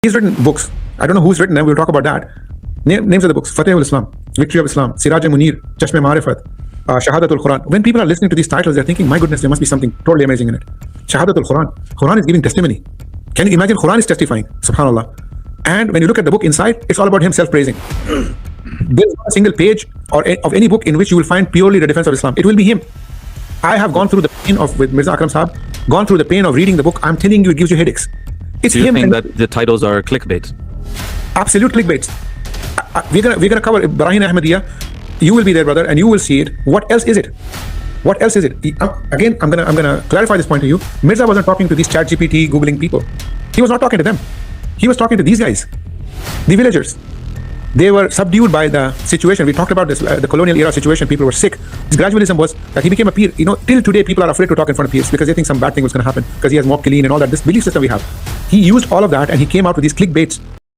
He's written books. I don't know who's written them. We'll talk about that. Names of the books: Fateh ul-Islam, Victory of Islam, Siraj Munir, Chashme Ma'rifat, Shahadat-ul-Quran. When people are listening to these titles, they're thinking, my goodness, there must be something totally amazing in it. Shahadat-ul-Quran. Quran is giving testimony. Can you imagine? Quran is testifying. Subhanallah. And when you look at the book inside, it's all about him self-praising. There's not a single page of any book in which you will find purely the defense of Islam. It will be him. I have gone through the pain of, with Mirza Akram Sahab, gone through the pain of reading the book. I'm telling you, it gives you headaches. It's Do you him. think that the titles are clickbait? Absolute clickbaits. We're gonna cover Barahin Ahmadiyya. You will be there, brother, and you will see it. What else is it? What else is it? Again, I'm gonna clarify this point to you. Mirza wasn't talking to these ChatGPT Googling people. He was not talking to them. He was talking to these guys, the villagers. They were subdued by the situation. We talked about this, the colonial era situation. People were sick. His gradualism was that he became a peer. You know, till today, people are afraid to talk in front of peers because they think some bad thing was going to happen because he has mob killing and all that. This belief system we have. He used all of that and he came out with these clickbaits